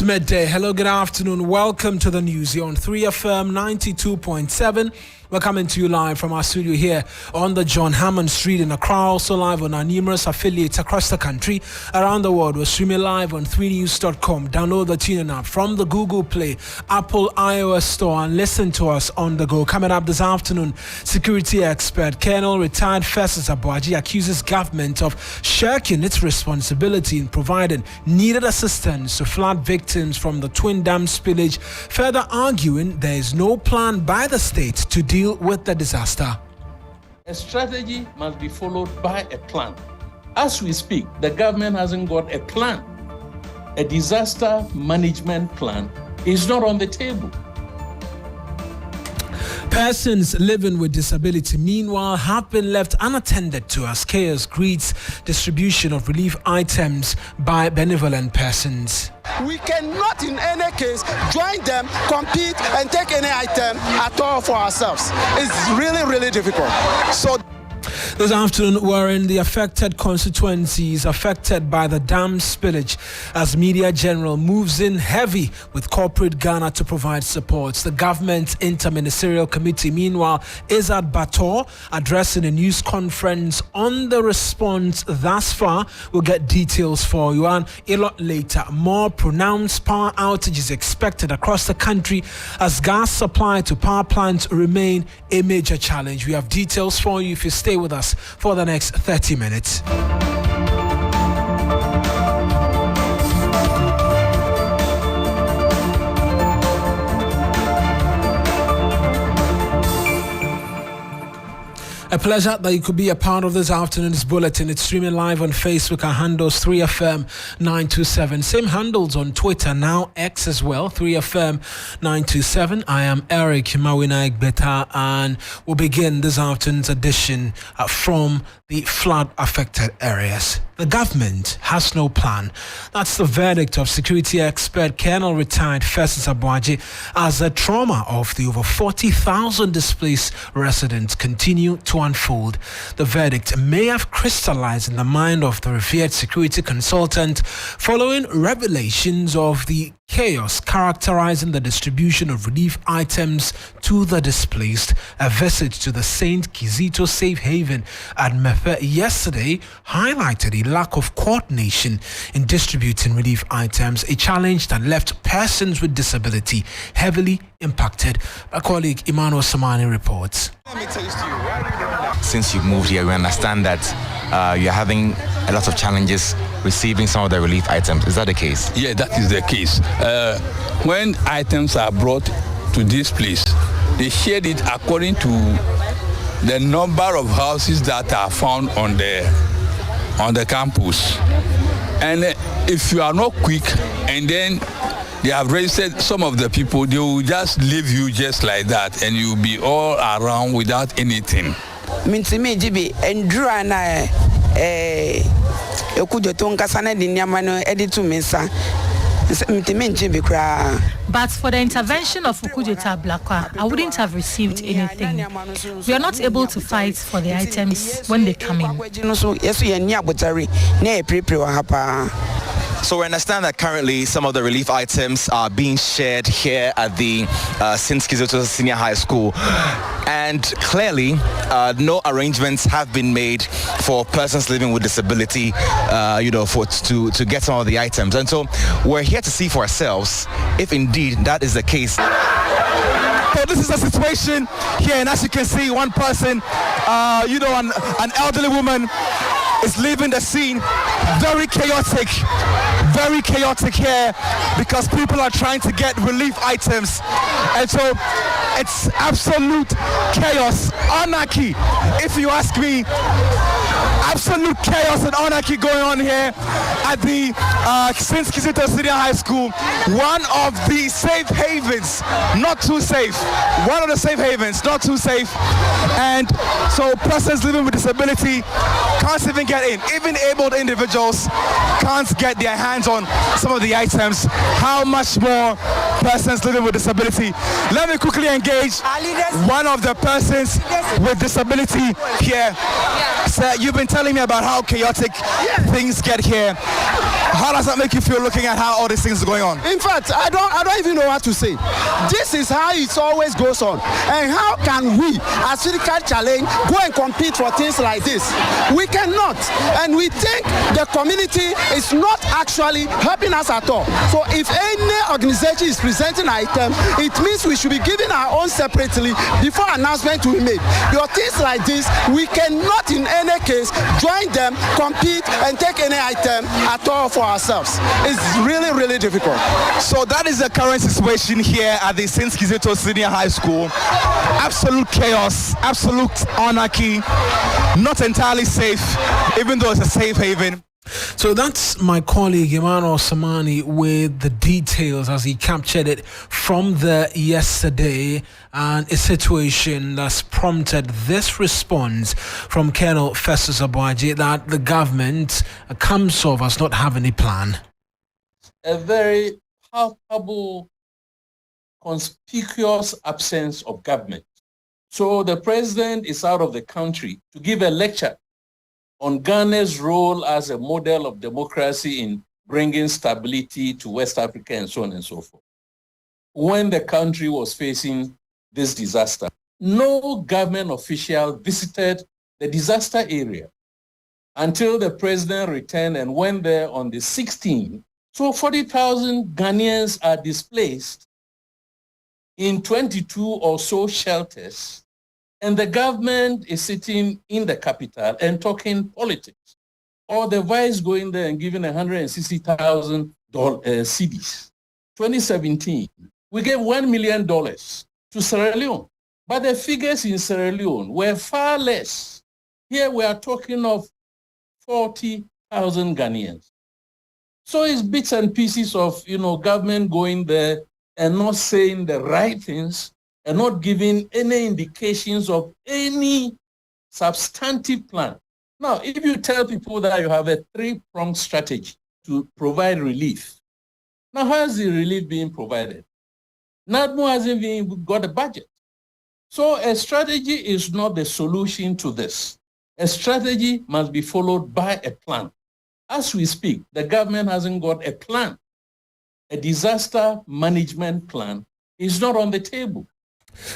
Midday. Hello, good afternoon. Welcome to the news here on 3FM 92.7. We're coming to you live from our studio here on the John Hammond Street in Accra, also live on our numerous affiliates across the country. Around the world, we're streaming live on 3news.com. Download the TuneIn app from the Google Play, Apple iOS Store, and listen to us on the go. Coming up this afternoon, security expert Colonel retired Festus Abuaji accuses government of shirking its responsibility in providing needed assistance to flood victims from the Twin Dam spillage, further arguing there is no plan by the state to deal with the disaster. A strategy must be followed by a plan. As we speak, the government hasn't got a plan. A disaster management plan is not on the table. Persons living with disability, meanwhile, have been left unattended to as chaos greets distribution of relief items by benevolent persons. We cannot in any case join them, compete and take any item at all for ourselves. It's really, really difficult. So this afternoon, we're in the affected constituencies affected by the dam spillage as Media General moves in heavy with corporate Ghana to provide support. The government interministerial committee, meanwhile, is at Bator addressing a news conference on the response thus far. We'll get details for you, and a lot later, more pronounced power outages expected across the country as gas supply to power plants remain a major challenge. We have details for you if you stay with us for the next 30 minutes. A pleasure that you could be a part of this afternoon's bulletin. It's streaming live on Facebook. Our handles 3FM 927. Same handles on Twitter, now X as well, 3FM 927. I am Eric Mawuena Egbeta, and we'll begin this afternoon's edition from the flood-affected areas. The government has no plan. That's the verdict of security expert Colonel retired Festus Abuaji as the trauma of the over 40,000 displaced residents continue to unfold. The verdict may have crystallized in the mind of the revered security consultant following revelations of the chaos characterizing the distribution of relief items to the displaced. A visit to the St. Kizito Safe Haven at Mefe yesterday highlighted a lack of coordination in distributing relief items, a challenge that left persons with disability heavily impacted. My colleague Emmanuel Samani reports. Since you've moved here, we understand that you're having a lot of challenges receiving some of the relief items. Is that the case? Yeah, that is the case. When items are brought to this place, they share it according to the number of houses that are found on the campus. And if you are not quick, and then they have registered some of the people, they will just leave you just like that, and you'll be all around without anything. But for the intervention of Ukujota Blakwa, I wouldn't have received anything. We are not able to fight for the items when they come in. So we understand that currently some of the relief items are being shared here at the St. Kizito Senior High School. And clearly, no arrangements have been made for persons living with disability, to get some of the items. And so we're here to see for ourselves if indeed that is the case. So this is a situation here, and as you can see, one person, an elderly woman is leaving the scene. Very chaotic here because people are trying to get relief items, and so it's absolute chaos, anarchy, if you ask me. Absolute chaos and anarchy going on here at the St. Kizito Senior High School, one of the safe havens, not too safe. One of the safe havens, not too safe. And so persons living with disability can't even get in. Even abled individuals can't get their hands on some of the items. How much more persons living with disability? Let me quickly engage one of the persons with disability here. Sir, you've been telling me about how chaotic things get here. How does that make you feel looking at how all these things are going on? In fact, I don't even know what to say. This is how it always goes on. And how can we, as Physical Challenge, go and compete for things like this? We cannot. And we think the community is not actually helping us at all. So if any organization is presenting an item, it means we should be giving our own separately before announcement to be made. Your things like this, we cannot in any case join them, compete, and take any item at all for ourselves. It's really, really difficult. So that is the current situation here at the St. Kizito Senior High School. Absolute chaos, absolute anarchy, not entirely safe, even though it's a safe haven. So that's my colleague Emmanuel Samani with the details as he captured it from there yesterday, and a situation that's prompted this response from Colonel Festus Abuaji that the government comes off as not having a plan. A very palpable, conspicuous absence of government. So the president is out of the country to give a lecture on Ghana's role as a model of democracy in bringing stability to West Africa and so on and so forth. When the country was facing this disaster, no government official visited the disaster area until the president returned and went there on the 16th. So 40,000 Ghanaians are displaced in 22 or so shelters. And the government is sitting in the capital and talking politics. Or the vice going there and giving $160,000 cedis. 2017, we gave $1 million to Sierra Leone. But the figures in Sierra Leone were far less. Here we are talking of 40,000 Ghanaians. So it's bits and pieces of, government going there and not saying the right things, and not giving any indications of any substantive plan. Now, if you tell people that you have a three-pronged strategy to provide relief, now how is the relief being provided? NADMO hasn't even got a budget. So a strategy is not the solution to this. A strategy must be followed by a plan. As we speak, the government hasn't got a plan. A disaster management plan is not on the table.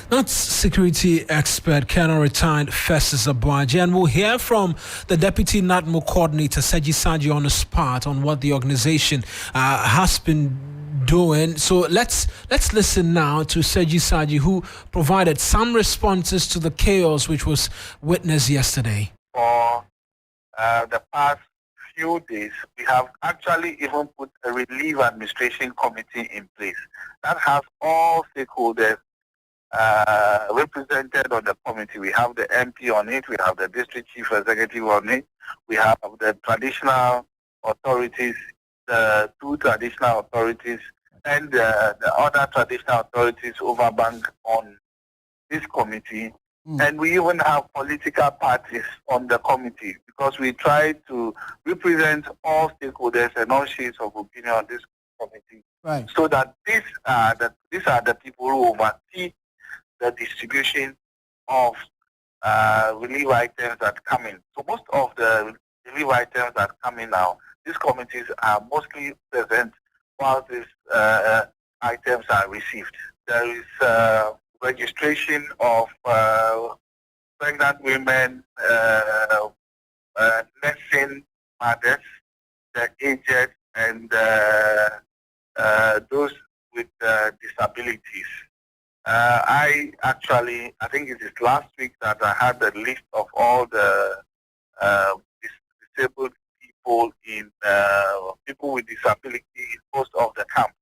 That's security expert, Colonel retired Festus Abuaji, and we'll hear from the Deputy NADMO Coordinator, Seji Saji, on the spot on what the organization has been doing. So let's listen now to Seji Saji, who provided some responses to the chaos which was witnessed yesterday. For the past few days, we have actually even put a relief administration committee in place that has all stakeholders represented on the committee. We have the MP on it, we have the district chief executive on it, we have the traditional authorities, the two traditional authorities, and the other traditional authorities overbank on this committee. And we even have political parties on the committee because we try to represent all stakeholders and all shades of opinion on this committee. Right. So that these are the people who oversee the distribution of relief items that come in. So most of the relief items that come in now, these committees are mostly present while these items are received. There is registration of pregnant women, nursing mothers, the aged, and those with disabilities. I think it is last week that I had the list of all the disabled people people with disability in most of the camps.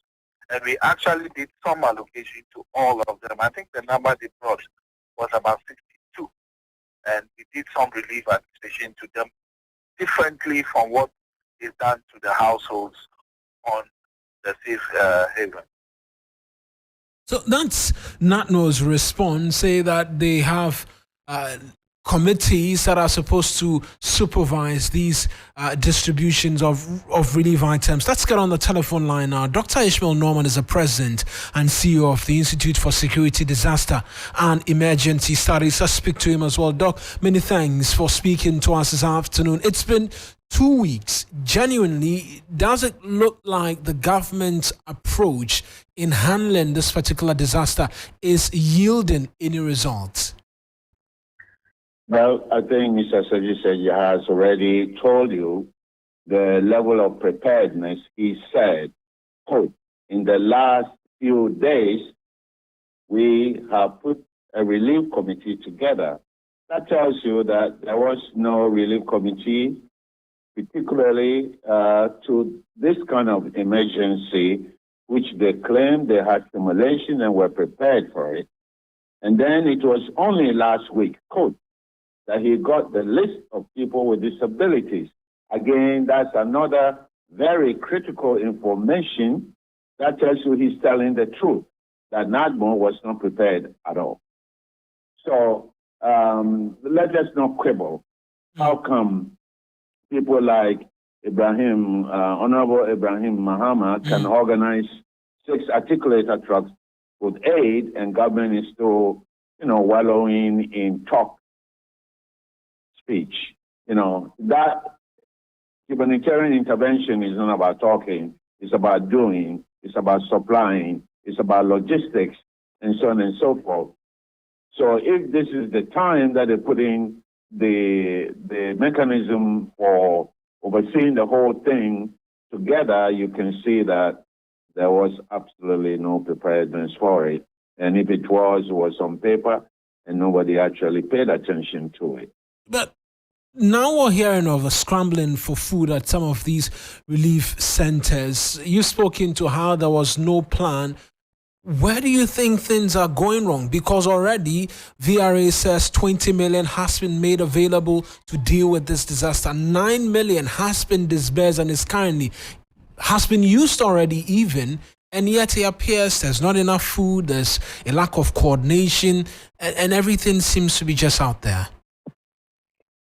And we actually did some allocation to all of them. I think the number they brought was about 62. And we did some relief administration to them differently from what is done to the households on the safe haven. So that's NADMO's response, say that they have committees that are supposed to supervise these distributions of relief items. Let's get on the telephone line now. Dr. Ishmael Norman is the president and CEO of the Institute for Security, Disaster and Emergency Studies. Let's speak to him as well. Doc, many thanks for speaking to us this afternoon. It's been 2 weeks, genuinely, does it look like the government's approach in handling this particular disaster is yielding any results? Well, I think Mr. Seji said he has already told you the level of preparedness. He said, quote, in the last few days, we have put a relief committee together. That tells you that there was no relief committee, particularly to this kind of emergency, which they claimed they had simulation and were prepared for it. And then it was only last week, quote, that he got the list of people with disabilities. Again, that's another very critical information that tells you he's telling the truth, that NADMO was not prepared at all. So let us not quibble. How come people like Honorable Ibrahim Mahama can organize 6 articulator trucks with aid and government is still, wallowing in talk speech? That humanitarian intervention is not about talking, it's about doing, it's about supplying, it's about logistics, and so on and so forth. So if this is the time that they put in the mechanism for overseeing the whole thing together, you can see that there was absolutely no preparedness for it. And if it was on paper, and nobody actually paid attention to it. But now we're hearing of a scrambling for food at some of these relief centers. You spoke into how there was no plan. Where do you think things are going wrong? Because already VRA says 20 million has been made available to deal with this disaster. 9 million has been disbursed and has been used already even. And yet it appears there's not enough food, there's a lack of coordination, and everything seems to be just out there.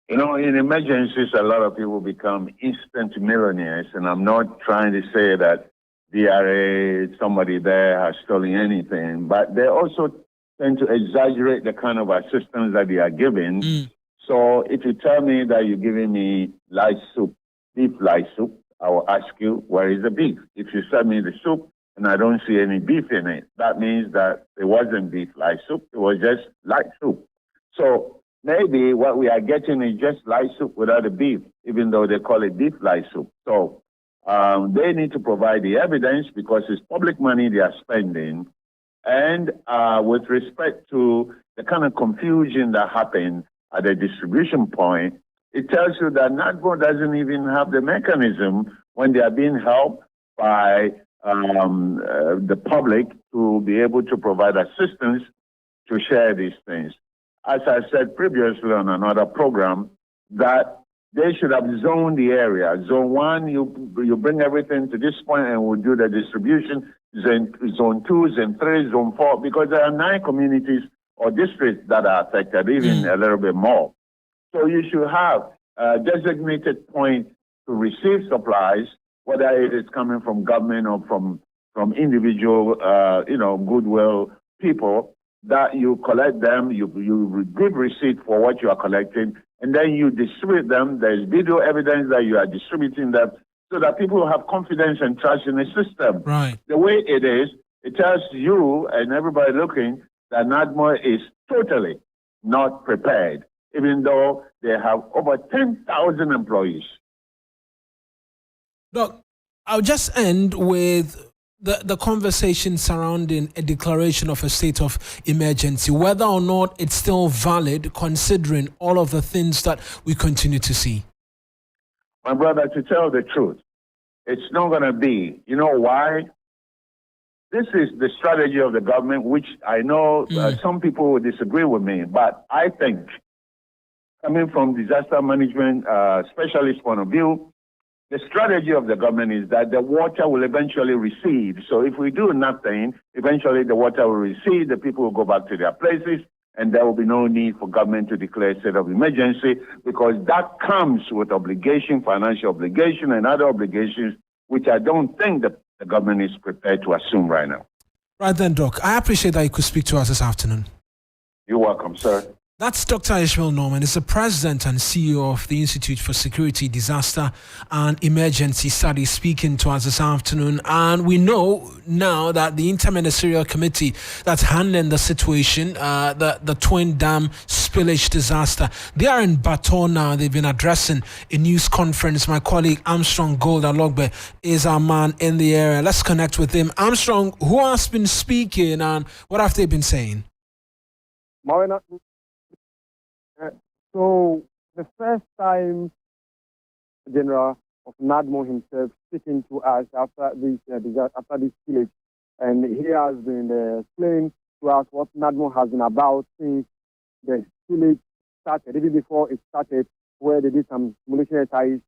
In emergencies, a lot of people become instant millionaires, and I'm not trying to say that DRA, somebody there has stolen anything, but they also tend to exaggerate the kind of assistance that they are giving. So if you tell me that you're giving me light soup, beef light soup, I will ask you, where is the beef? If you send me the soup and I don't see any beef in it, that means that it wasn't beef light soup, it was just light soup. So maybe what we are getting is just light soup without the beef, even though they call it beef light soup. So they need to provide the evidence because it's public money they are spending. And with respect to the kind of confusion that happened at the distribution point, it tells you that NADMO doesn't even have the mechanism when they are being helped by the public to be able to provide assistance to share these things. As I said previously on another program, that they should have zoned the area. Zone 1, you bring everything to this point and we'll do the distribution. Zone 2, Zone 3, Zone 4, because there are 9 communities or districts that are affected, even a little bit more. So you should have a designated point to receive supplies, whether it is coming from government or from individual, goodwill people, that you collect them, you give receipt for what you are collecting, and then you distribute them. There's video evidence that you are distributing them so that people have confidence and trust in the system. Right. The way it is, it tells you and everybody looking that NADMO is totally not prepared, even though they have over 10,000 employees. Doc, I'll just end with the conversation surrounding a declaration of a state of emergency, whether or not it's still valid considering all of the things that we continue to see. My brother, to tell the truth, it's not going to be. You know why? This is the strategy of the government, which I know some people will disagree with me, but I think, coming from disaster management specialist point of view, the strategy of the government is that the water will eventually recede. So if we do nothing, eventually the water will recede, the people will go back to their places, and there will be no need for government to declare a state of emergency, because that comes with obligation, financial obligation, and other obligations, which I don't think that the government is prepared to assume right now. Right then, Doc, I appreciate that you could speak to us this afternoon. You're welcome, sir. That's Dr. Ishmael Norman. He's the president and CEO of the Institute for Security, Disaster and Emergency Studies, speaking to us this afternoon. And we know now that the Interministerial Committee that's handling the situation, the Twin Dam spillage disaster, they are in Baton now. They've been addressing a news conference. My colleague Armstrong Gold Alogbe is our man in the area. Let's connect with him. Armstrong, who has been speaking and what have they been saying? Mawuena. So the first time General of NADMO himself speaking to us after this village, and he has been explaining to us what NADMO has been about since the village started, even before it started, where they did some simulation exercise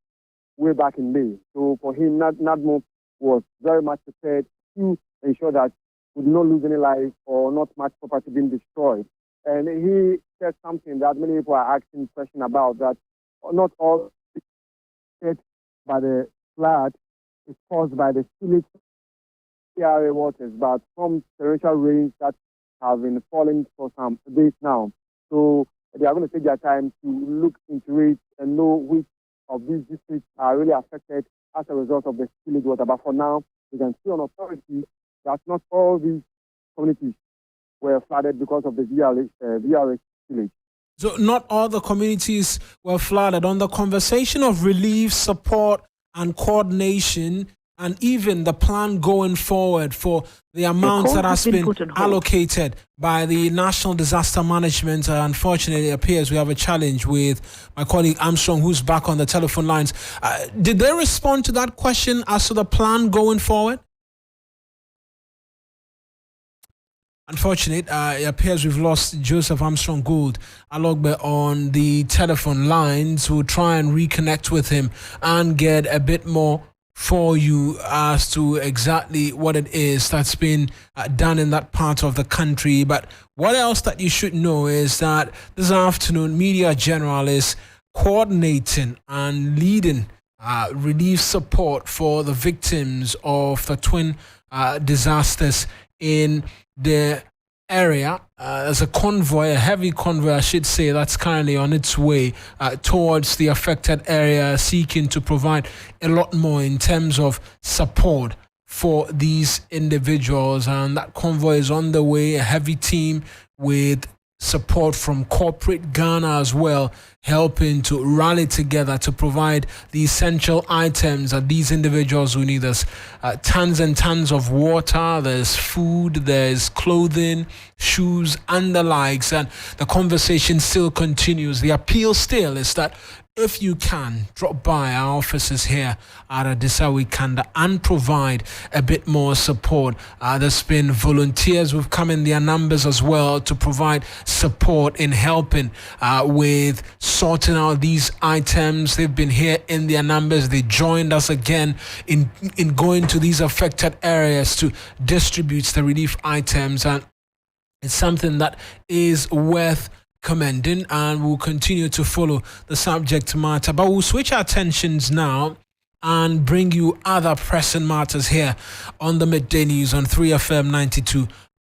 way back in May. So for him, NADMO was very much prepared to ensure that we would not lose any life or not much property being destroyed. And he said something that many people are asking questions about, that not all hit by the flood is caused by the spillage area waters, but from torrential rains that have been falling for some days now. So they are going to take their time to look into it and know which of these districts are really affected as a result of the spillage water. But for now, we can see on authority that not all these communities were flooded because of the VRS spillage. So not all the communities were flooded. On the conversation of relief, support, and coordination, and even the plan going forward for the amounts that has been allocated by the National Disaster Management, unfortunately, it appears we have a challenge with my colleague Armstrong, who's back on the telephone lines. Did they respond to that question as to the plan going forward? Unfortunate, it appears we've lost Joseph Armstrong Gould Alogbe on the telephone lines. We'll try and reconnect with him and get a bit more for you as to exactly what it is that's been done in that part of the country. But what else that you should know is that this afternoon, Media General is coordinating and leading relief support for the victims of the twin disasters in the area. There's a convoy, a heavy convoy, I should say, that's currently on its way towards the affected area, seeking to provide a lot more in terms of support for these individuals. And that convoy is on the way, a heavy team with support from corporate Ghana as well, helping to rally together to provide the essential items that these individuals will need. There's tons and tons of water, there's food, there's clothing, shoes, and the likes. And the conversation still continues. The appeal still is that if you can, drop by our offices here at Adisawi Kanda and provide a bit more support. There's been volunteers who've come in their numbers as well to provide support in helping with sorting out these items. They've been here in their numbers. They joined us again in going to these affected areas to distribute the relief items. And it's something that is worth commending, and we'll continue to follow the subject matter. But we'll switch our attentions now and bring you other pressing matters here on the Midday News on 3FM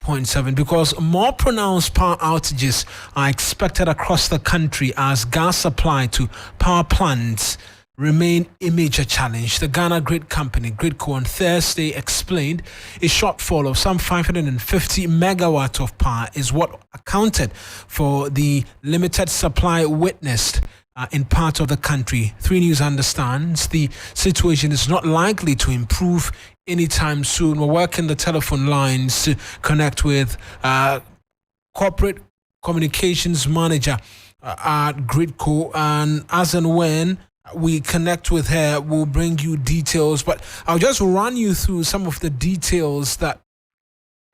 92.7, because more pronounced power outages are expected across the country as gas supply to power plants remain a major challenge. The Ghana Grid Company, Gridco, on Thursday explained a shortfall of some 550 megawatt of power is what accounted for the limited supply witnessed in part of the country. 3 News understands the situation is not likely to improve anytime soon. We're working the telephone lines to connect with corporate communications manager at Gridco, and as and when we connect with her, we'll bring you details. But I'll just run you through some of the details that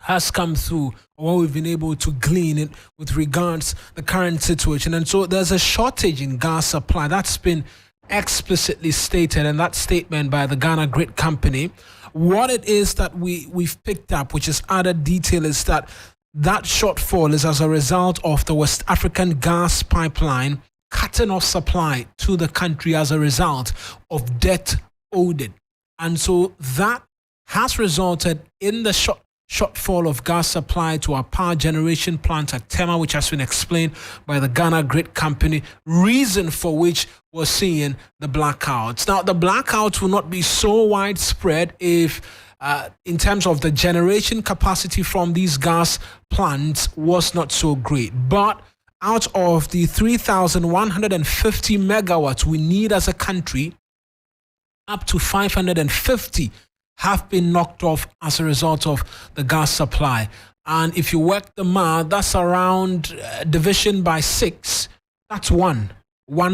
has come through, or what we've been able to glean it with regards to the current situation. And so there's a shortage in gas supply. That's been explicitly stated in that statement by the Ghana Grid Company. What it is that we've picked up, which is added detail, is that shortfall is as a result of the West African gas pipeline cutting off supply to the country as a result of debt owed. And so that has resulted in the shortfall of gas supply to our power generation plant at Tema, which has been explained by the Ghana Grid Company, reason for which we're seeing the blackouts. Now, the blackouts will not be so widespread if, in terms of the generation capacity from these gas plants was not so great. But out of the 3,150 megawatts we need as a country, up to 550 have been knocked off as a result of the gas supply. And if you work the math, that's around division by 6. That's one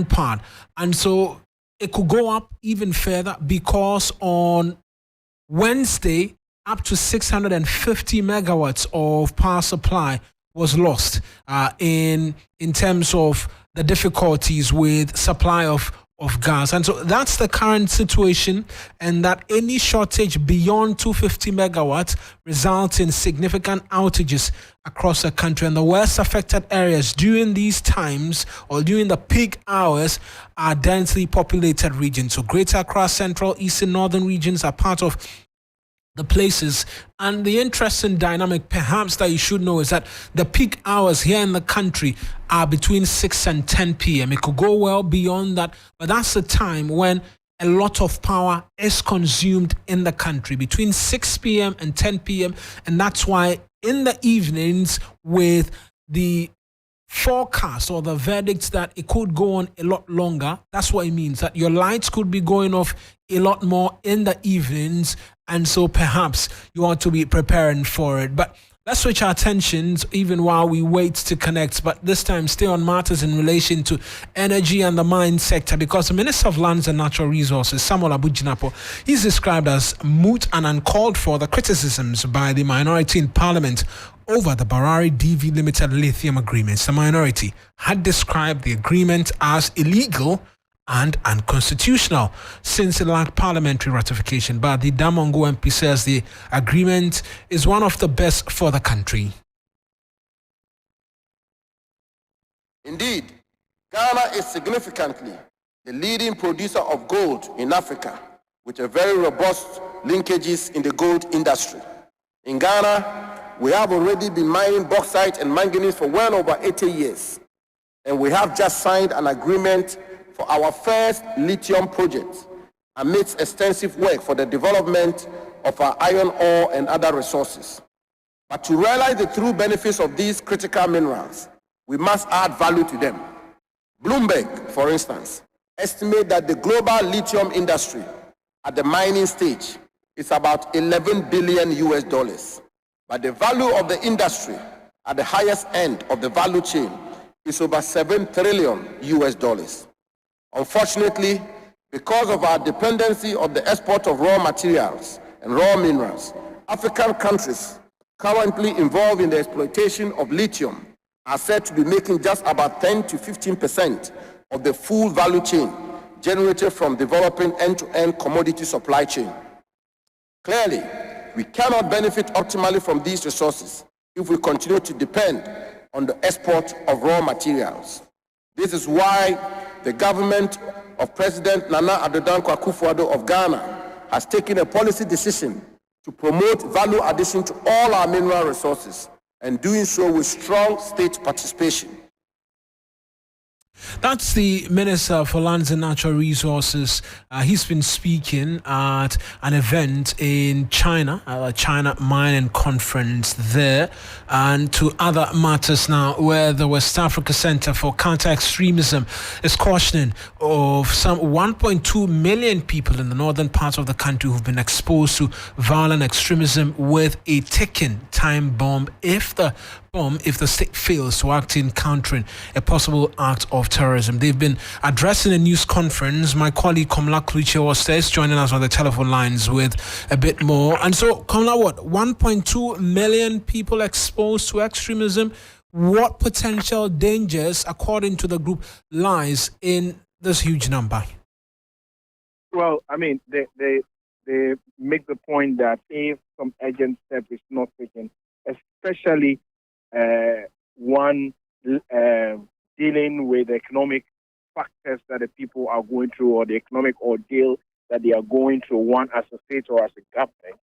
part. And so it could go up even further because on Wednesday, up to 650 megawatts of power supply was lost in terms of the difficulties with supply of gas. And so that's the current situation, and that any shortage beyond 250 megawatts results in significant outages across the country. And the worst affected areas during these times, or during the peak hours, are densely populated regions. So Greater Accra, Central, Eastern, Northern regions are part of the places. And the interesting dynamic perhaps that you should know is that the peak hours here in the country are between 6 and 10 p.m. It could go well beyond that, but that's the time when a lot of power is consumed in the country, between 6 p.m. and 10 p.m. And that's why in the evenings, with the forecast or the verdicts that it could go on a lot longer, that's what it means, that your lights could be going off a lot more in the evenings, and so perhaps you ought to be preparing for it. But let's switch our attentions even while we wait to connect, but this time stay on matters in relation to energy and the mine sector, because the Minister of Lands and Natural Resources, Samuel Abujinapo, he's described as moot and uncalled for the criticisms by the minority in Parliament over the Barari DV Limited lithium agreements. The minority had described the agreement as illegal and unconstitutional since it lacked parliamentary ratification. But the Damongo MP says the agreement is one of the best for the country. Indeed, Ghana is significantly the leading producer of gold in Africa, with a very robust linkages in the gold industry. In Ghana, we have already been mining bauxite and manganese for well over 80 years, and we have just signed an agreement for our first lithium project amidst extensive work for the development of our iron ore and other resources. But to realize the true benefits of these critical minerals, we must add value to them. Bloomberg, for instance, estimates that the global lithium industry at the mining stage is about $11 billion US. But the value of the industry at the highest end of the value chain is over $7 trillion US. Unfortunately, because of our dependency on the export of raw materials and raw minerals, African countries currently involved in the exploitation of lithium are said to be making just about 10 to 15% of the full value chain generated from developing end-to-end commodity supply chain. Clearly, we cannot benefit optimally from these resources if we continue to depend on the export of raw materials. This is why the government of President Nana Addo Dankwa Akufo-Addo of Ghana has taken a policy decision to promote value addition to all our mineral resources, and doing so with strong state participation. That's the Minister for Lands and Natural Resources. He's been speaking at an event in China, a China Mining Conference there, and to other matters now, where the West Africa Center for Counter-Extremism is cautioning of some 1.2 million people in the northern part of the country who've been exposed to violent extremism with a ticking time bomb if the state fails to act in countering a possible act of terrorism. They've been addressing a news conference. My colleague Komla Kluche was there, joining us on the telephone lines with a bit more. And so, Komla, 1.2 million people exposed to extremism? What potential dangers, according to the group, lies in this huge number? Well, I mean, they make the point that if some urgent step is not taken, especially one dealing with the economic factors that the people are going through, or the economic ordeal that they are going through, one as a state or as a government,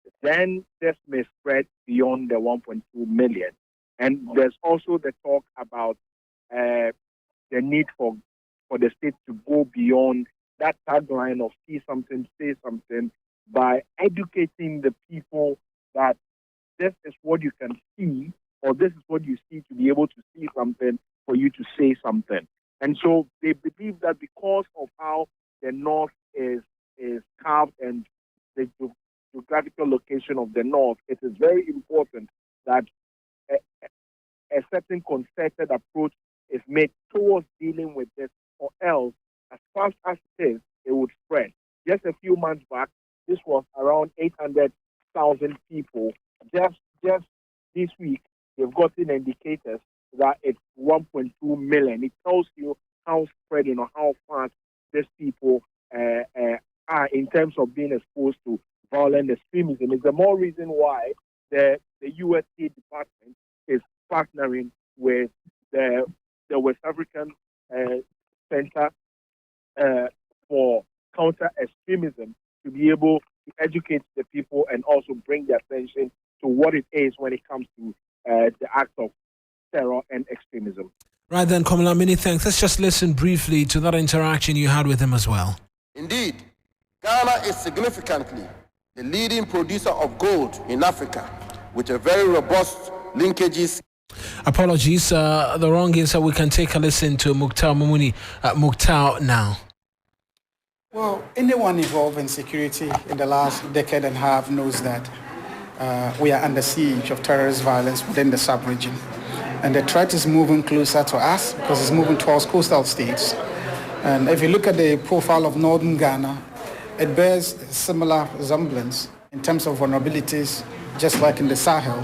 the then this may spread beyond the 1.2 million. And there's also the talk about the need for the state to go beyond that tagline of see something, say something, by educating the people that this is what you can see, or this is what you see to be able to see something, for you to say something. And so they believe that because of how the North is carved and the geographical location of the North, it is very important that a certain concerted approach is made towards dealing with this, or else, as fast as it is, it would spread. Just a few months back, this was around 800,000 people. Just this week, they've gotten indicators that it's 1.2 million. It tells you how spreading or how fast these people are in terms of being exposed to violent extremism. It's the more reason why the U.S. State Department is partnering with the West African Center for Counter-Extremism to be able to educate the people and also bring their attention to what it is when it comes to the act of terror and extremism. Right then, Komala, many thanks. Let's just listen briefly to that interaction you had with him as well. Indeed, Ghana is significantly the leading producer of gold in Africa, with a very robust linkages. Apologies, the wrong answer. We can take a listen to Mukhtar Mumuni. Mukhtar now. Well, anyone involved in security in the last decade and a half knows that we are under siege of terrorist violence within the sub-region. And the threat is moving closer to us because it's moving towards coastal states. And if you look at the profile of northern Ghana, it bears similar resemblance in terms of vulnerabilities, just like in the Sahel.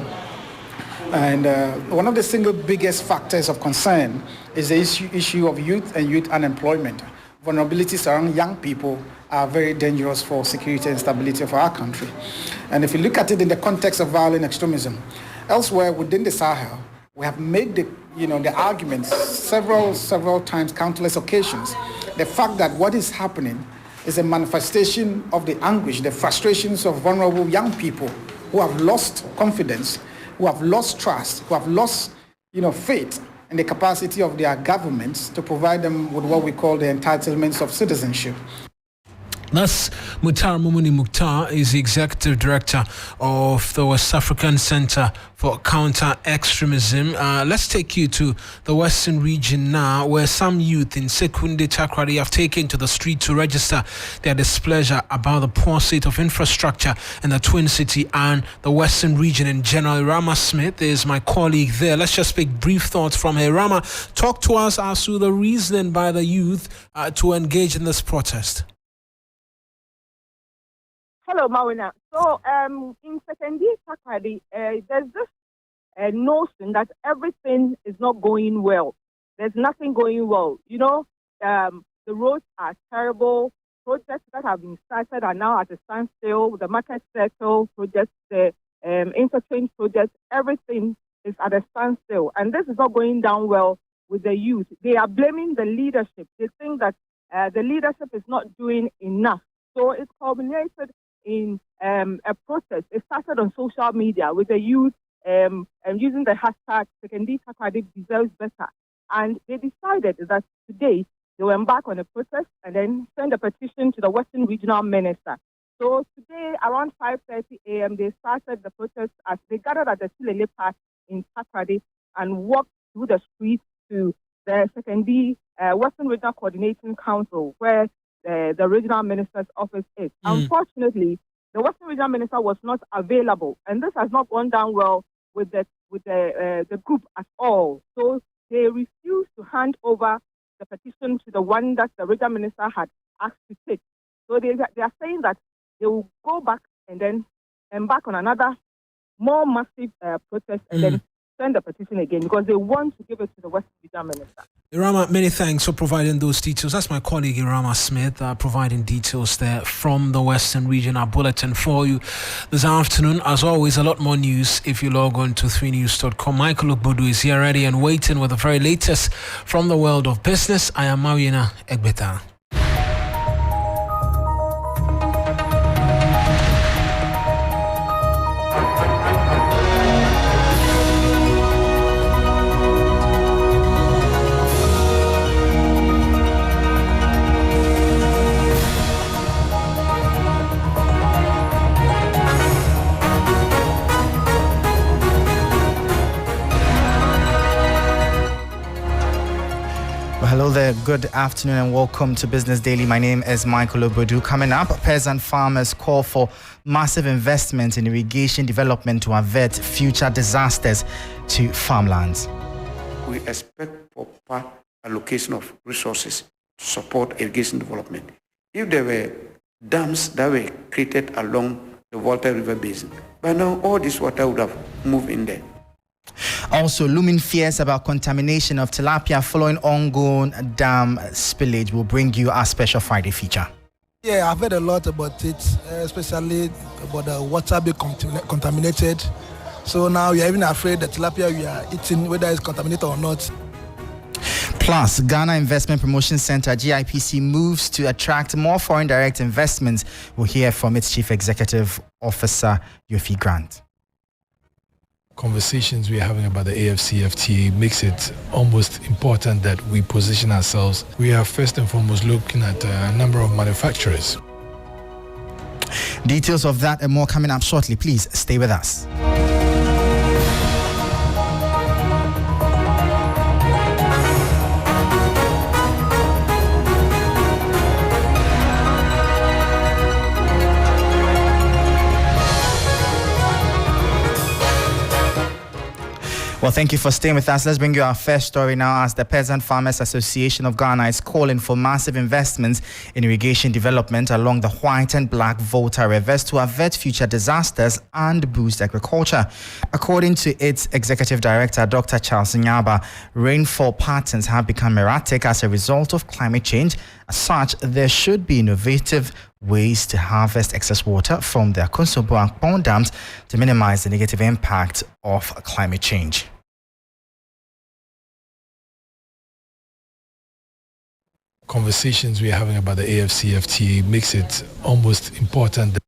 And one of the single biggest factors of concern is the issue of youth and youth unemployment. Vulnerabilities around young people are very dangerous for security and stability of our country. And if you look at it in the context of violent extremism, elsewhere within the Sahel, we have made the arguments several times, countless occasions. The fact that what is happening is a manifestation of the anguish, the frustrations of vulnerable young people who have lost confidence, who have lost trust, who have lost, faith in the capacity of their governments to provide them with what we call the entitlements of citizenship. That's Mukhtar Mumuni. Mukhtar is the Executive Director of the West African Center for Counter-Extremism. Let's take you to the Western region now, where some youth in Sekunde Takrady have taken to the street to register their displeasure about the poor state of infrastructure in the Twin City and the Western region in general. Irama Smith is my colleague there. Let's just take brief thoughts from her. Irama, talk to us as to the reasoning by the youth to engage in this protest. Hello, Mawuena. So, in Sekunde Takrady, there's this notion that everything is not going well. There's nothing going well. The roads are terrible. Projects that have been started are now at a standstill. The market circle projects, the interchange projects, everything is at a standstill. And this is not going down well with the youth. They are blaming the leadership. They think that the leadership is not doing enough. So it's culminated in a protest. It started on social media with the youth using the hashtag Sekunde Takrady deserves better. And they decided that today they will embark on a protest and then send a petition to the Western Regional Minister. So today around 5:30 a.m. they started the protest as they gathered at the Silele Park in Takrady and walked through the streets to the Sekunde Western Regional Coordinating Council, where the regional minister's office is. Unfortunately, the Western Regional Minister was not available, and this has not gone down well with the group at all. So they refused to hand over the petition to the one that the regional minister had asked to take. So they are saying that they will go back and then embark on another more massive protest and then send the petition again because they want to give it to the Western Regional Minister. Irama, many thanks for providing those details. That's my colleague Irama Smith providing details there from the Western region. Our bulletin for you this afternoon. As always, a lot more news if you log on to 3news.com. Michael Okbodu is here ready and waiting with the very latest from the world of business. I am Mawuena Egbeta. Hello there, good afternoon and welcome to Business Daily. My name is Michael Obodu. Coming up, peasant farmers call for massive investment in irrigation development to avert future disasters to farmlands. We expect proper allocation of resources to support irrigation development. If there were dams that were created along the Volta River Basin, by now all this water would have moved in there. Also, looming fears about contamination of tilapia following ongoing dam spillage will bring you our special Friday feature. Yeah, I've heard a lot about it, especially about the water being contaminated. So now you're even afraid that tilapia we are eating, whether it's contaminated or not. Plus, Ghana Investment Promotion Center, GIPC, moves to attract more foreign direct investments. We'll hear from its Chief Executive Officer, Yofi Grant. Conversations we're having about the AFCFTA makes it almost important that we position ourselves. We are first and foremost looking at a number of manufacturers. Details of that and more coming up shortly. Please stay with us. Well, thank you for staying with us. Let's bring you our first story now, as the Peasant Farmers Association of Ghana is calling for massive investments in irrigation development along the White and Black Volta rivers to avert future disasters and boost agriculture. According to its executive director, Dr. Charles Nyaba, rainfall patterns have become erratic as a result of climate change. As such, there should be innovative ways to harvest excess water from the Akosombo and Pond dams to minimize the negative impact of climate change. Conversations we're having about the AFCFTA makes it almost important that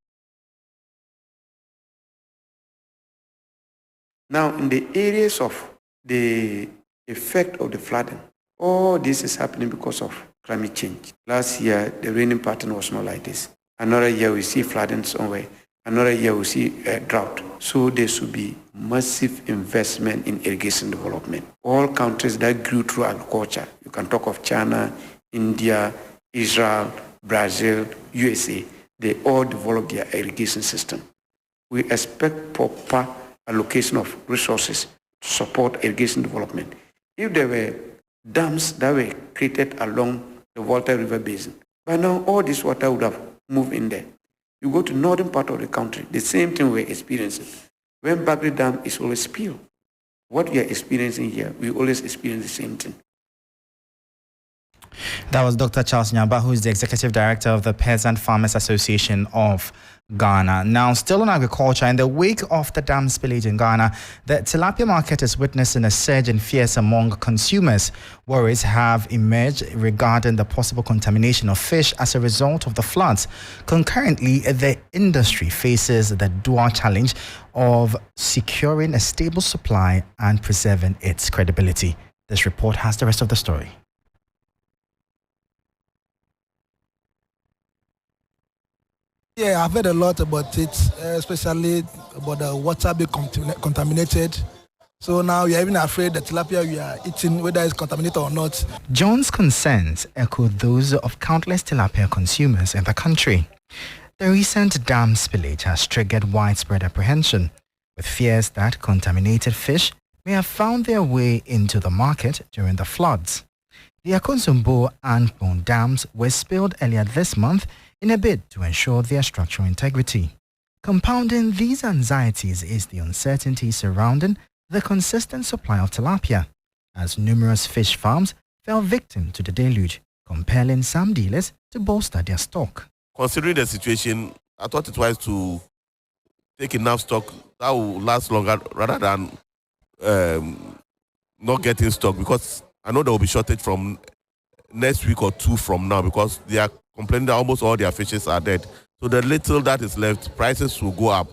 Now, in the areas of the effect of the flooding, all this is happening because of climate change. Last year, the raining pattern was not like this. Another year, we see flooding somewhere. Another year, we see a drought. So there should be massive investment in irrigation development. All countries that grew through agriculture, you can talk of China, India, Israel, Brazil, USA, they all developed their irrigation system. We expect proper allocation of resources to support irrigation development. If there were dams that were created along the Volta River Basin, by now all this water would have moved in there. You go to northern part of the country, the same thing we're experiencing. When Bagri Dam is always spilled, what we are experiencing here, we always experience the same thing. That was Dr. Charles Nyaba, who is the Executive Director of the Peasant Farmers Association of Ghana. Now, still on agriculture, in the wake of the dam spillage in Ghana, the tilapia market is witnessing a surge in fears among consumers. Worries have emerged regarding the possible contamination of fish as a result of the floods. Concurrently, the industry faces the dual challenge of securing a stable supply and preserving its credibility. This report has the rest of the story. Yeah, I've heard a lot about it, especially about the water being contaminated. So now you're even afraid that tilapia we are eating, whether it's contaminated or not. John's concerns echo those of countless tilapia consumers in the country. The recent dam spillage has triggered widespread apprehension, with fears that contaminated fish may have found their way into the market during the floods. The Akosombo and Pond dams were spilled earlier this month in a bid to ensure their structural integrity. Compounding these anxieties is the uncertainty surrounding the consistent supply of tilapia, as numerous fish farms fell victim to the deluge, compelling some dealers to bolster their stock. Considering the situation, I thought it wise to take enough stock that will last longer rather than not getting stock, because I know there will be shortage from next week or two from now, because they are complaining that almost all their fishes are dead. So the little that is left, prices will go up.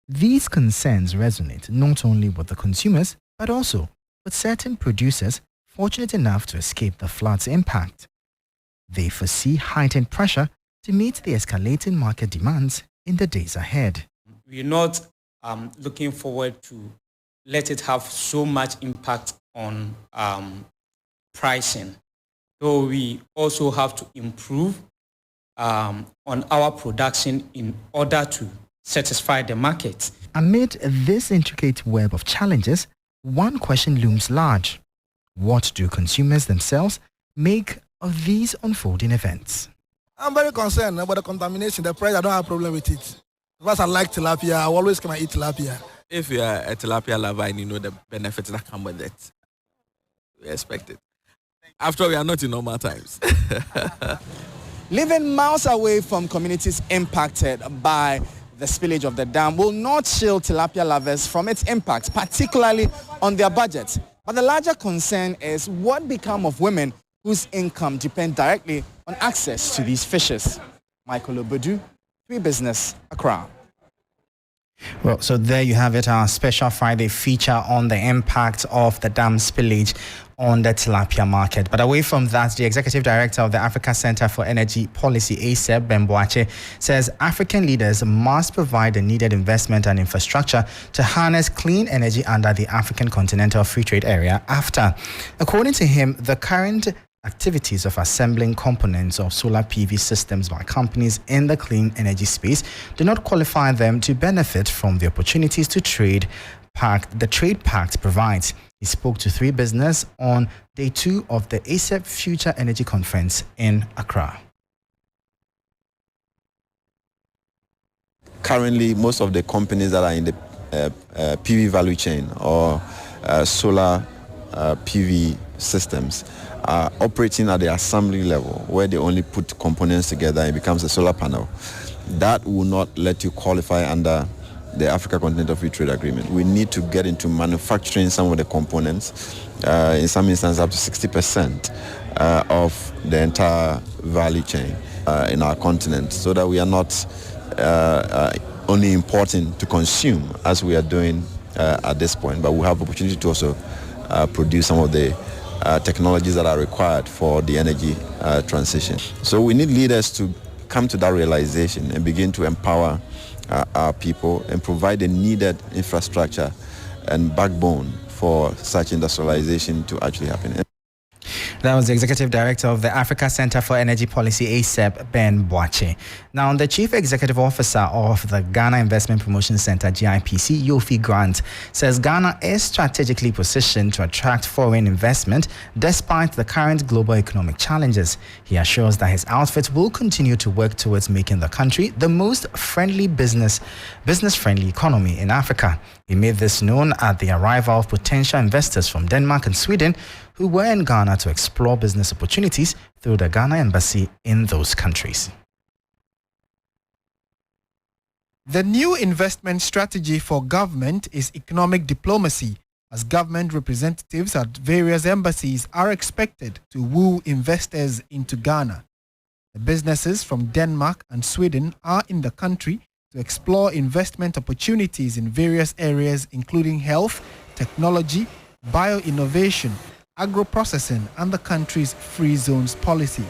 These concerns resonate not only with the consumers, but also with certain producers fortunate enough to escape the flood's impact. They foresee heightened pressure to meet the escalating market demands in the days ahead. We're not looking forward to let it have so much impact on pricing. So we also have to improve on our production in order to satisfy the market. Amid this intricate web of challenges, one question looms large. What do consumers themselves make of these unfolding events? I'm very concerned about the contamination, the price. I don't have a problem with it. Because I like tilapia, I always come and eat tilapia. If you are a tilapia lover and you know the benefits that come with it, we expect it. After all, we are not in normal times. Living miles away from communities impacted by the spillage of the dam will not shield tilapia lovers from its impact, particularly on their budget. But the larger concern is what become of women whose income depend directly on access to these fishes. Michael Obodu, 3 Business, Accra. Well, so there you have it, our special Friday feature on the impact of the dam spillage on the tilapia market. But away from that, the Executive Director of the Africa Center for Energy Policy, ASEP, Ben Boakye, says African leaders must provide the needed investment and infrastructure to harness clean energy under the African Continental Free Trade Area after. According to him, the current activities of assembling components of solar PV systems by companies in the clean energy space do not qualify them to benefit from the opportunities the trade pact provides. He spoke to 3 Business on day 2 of the ASEP Future Energy Conference in Accra. Currently, most of the companies that are in the PV value chain or solar PV systems are operating at the assembly level where they only put components together and it becomes a solar panel. That will not let you qualify under the Africa Continental Free Trade Agreement. We need to get into manufacturing some of the components, in some instances up to 60% of the entire value chain in our continent, so that we are not only importing to consume as we are doing at this point, but we have opportunity to also produce some of the technologies that are required for the energy transition. So we need leaders to come to that realization and begin to empower our people and provide the needed infrastructure and backbone for such industrialization to actually happen. That was the Executive Director of the Africa Center for Energy Policy, ASEP, Ben Boakye. Now, the Chief Executive Officer of the Ghana Investment Promotion Center, GIPC, Yofi Grant, says Ghana is strategically positioned to attract foreign investment despite the current global economic challenges. He assures that his outfit will continue to work towards making the country the most friendly business-friendly economy in Africa. He made this known at the arrival of potential investors from Denmark and Sweden who were in Ghana to explore business opportunities through the Ghana Embassy in those countries. The new investment strategy for government is economic diplomacy, as government representatives at various embassies are expected to woo investors into Ghana. The businesses from Denmark and Sweden are in the country to explore investment opportunities in various areas including health, technology, bio-innovation, agro-processing and the country's free zones policy.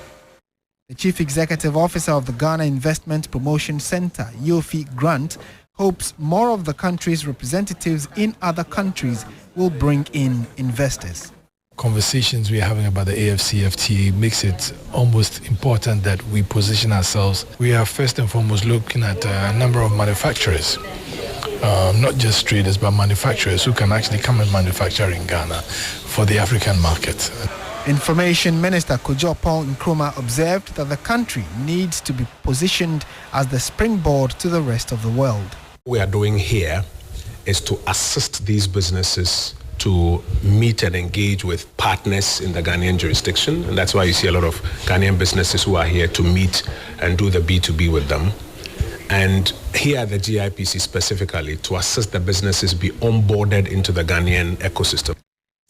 The Chief Executive Officer of the Ghana Investment Promotion Center, Yofi Grant, hopes more of the country's representatives in other countries will bring in investors. Conversations we're having about the AFCFTA makes it almost important that we position ourselves. We are first and foremost looking at a number of manufacturers, not just traders, but manufacturers who can actually come and manufacture in Ghana for the African market. Information Minister Kojo Paul Nkrumah observed that the country needs to be positioned as the springboard to the rest of the world. What we are doing here is to assist these businesses to meet and engage with partners in the Ghanaian jurisdiction, and that's why you see a lot of Ghanaian businesses who are here to meet and do the B2B with them. And here at the GIPC specifically, to assist the businesses be onboarded into the Ghanaian ecosystem.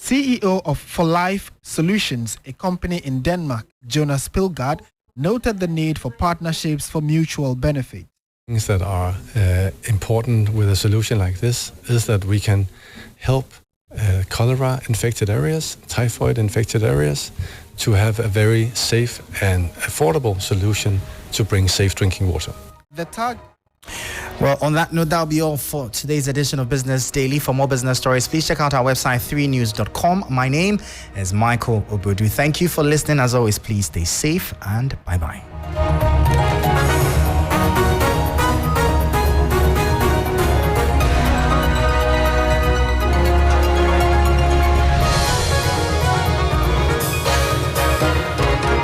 CEO of For Life Solutions, a company in Denmark, Jonas Pilgaard, noted the need for partnerships for mutual benefit. Things that are important with a solution like this is that we can help cholera-infected areas, typhoid-infected areas, to have a very safe and affordable solution to bring safe drinking water. The Well, on that note, that'll be all for today's edition of Business Daily. For more business stories, please check out our website, 3news.com. My name is Michael Obodu. Thank you for listening. As always, please stay safe and bye-bye.